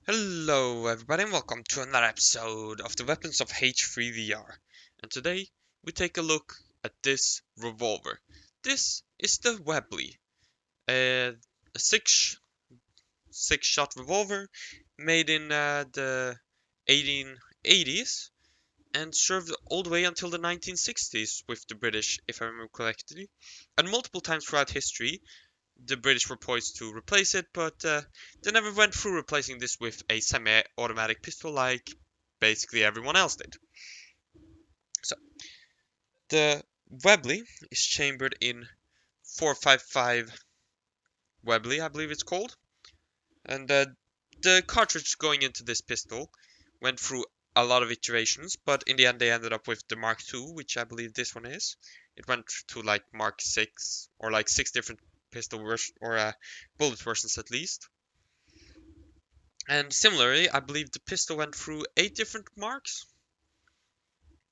Hello everybody and welcome to another episode of the Weapons of H3VR. And today we take a look at this revolver. This is the Webley, a six-shot revolver made in the 1880s and served all the way until the 1960s with the British, if I remember correctly. And multiple times throughout history, the British were poised to replace it, but they never went through replacing this with a semi-automatic pistol like basically everyone else did. So, the Webley is chambered in 455 Webley, I believe it's called. And the cartridge going into this pistol went through a lot of iterations, but in the end they ended up with the Mark II, which I believe this one is. It went to like Mark 6 or like 6 different pistol versions or bullet versions at least. And similarly, I believe the pistol went through 8 different marks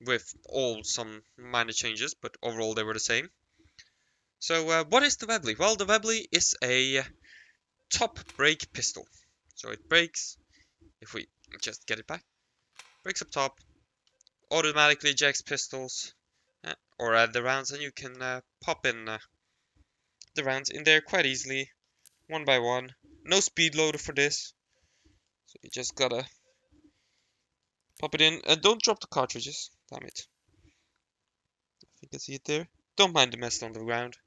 with all some minor changes, but overall they were the same. So what is the Webley? Well, the Webley is a top brake pistol. So it brakes, if we just get it back, brakes up top, automatically ejects pistols or the rounds, and you can pop in the rounds in there quite easily, one by one. No speed loader for this, so you just gotta pop it in. Don't drop the cartridges, damn it. You can see it there. Don't mind the mess on the ground,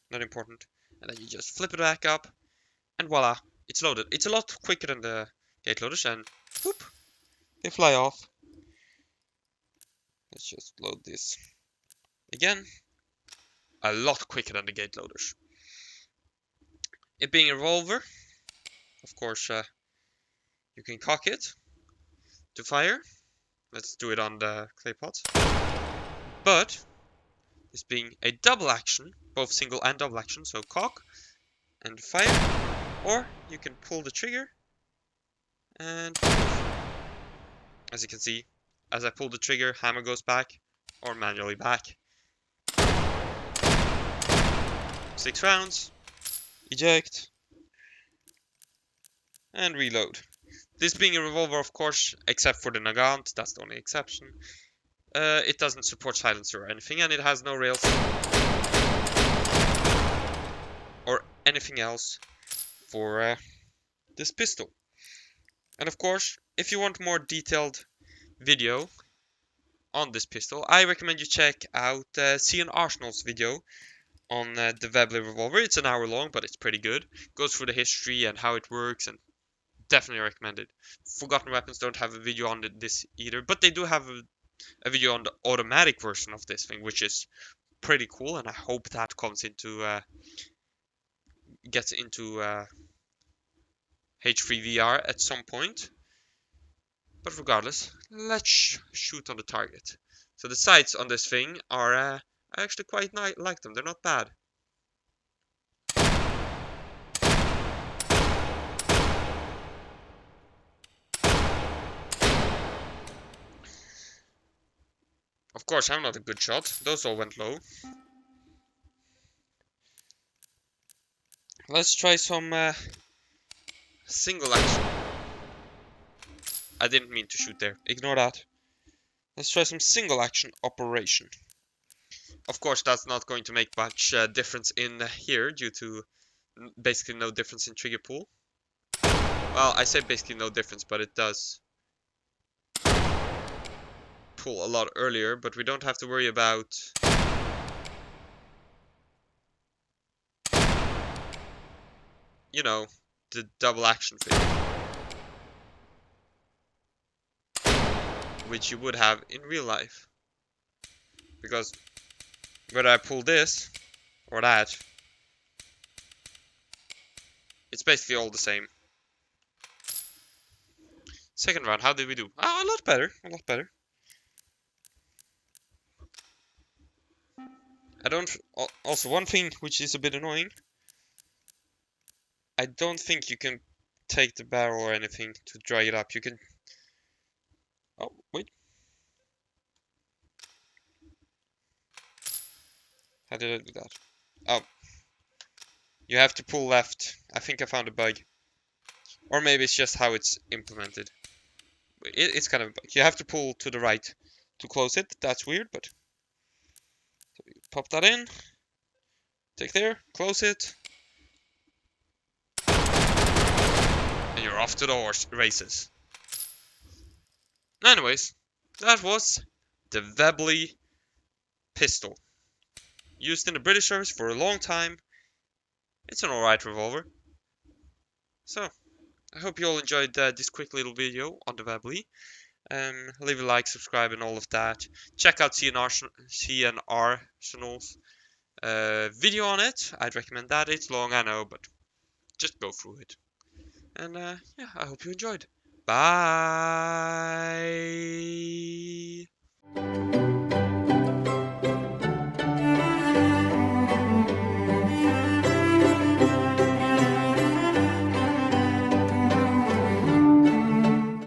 not important. And then you just flip it back up, and voila, it's loaded. It's a lot quicker than the gate loaders, and whoop, they fly off. Let's just load this again. A lot quicker than the gate loaders. It being a revolver, of course, you can cock it to fire. Let's do it on the clay pots. But this being a double action, both single and double action, so cock and fire, or you can pull the trigger and as you can see, as I pull the trigger, hammer goes back or manually back. 6 rounds, eject, and reload. This being a revolver, of course, except for the Nagant, that's the only exception. It doesn't support silencer or anything, and it has no rails or anything else for this pistol. And of course, if you want more detailed video on this pistol, I recommend you check out Cian Arsenal's video on the Webley Revolver. It's an hour long, but it's pretty good. Goes through the history and how it works, and definitely recommend it. Forgotten Weapons don't have a video on this either, but they do have a video on the automatic version of this thing, which is pretty cool, and I hope that comes into gets into H3VR at some point. But regardless, let's shoot on the target. So the sights on this thing are I actually quite like them. They're not bad. Of course, I'm not a good shot. Those all went low. Let's try some single action. I didn't mean to shoot there. Ignore that. Let's try some single action operation. Of course, that's not going to make much difference in here due to basically no difference in trigger pull. Well, I say basically no difference, but it does pull a lot earlier, but we don't have to worry about you know, the double action thing, which you would have in real life. Because whether I pull this or that, it's basically all the same. Second round, how did we do? Oh, a lot better, a lot better. I don't... Also, one thing which is a bit annoying, I don't think you can take the barrel or anything to dry it up. You can... Oh, wait. How did I do that? Oh. You have to pull left. I think I found a bug. Or maybe it's just how it's implemented. It's kind of, you have to pull to the right to close it. That's weird, but pop that in. Take there, close it. And you're off to the horse races. Anyways, that was the Webley pistol. Used in the British service for a long time. It's an alright revolver. So, I hope you all enjoyed this quick little video on the Webley. Leave a like, subscribe, and all of that. Check out CNR Arsenal's video on it. I'd recommend that. It's long, I know, but just go through it. And yeah, I hope you enjoyed. Bye.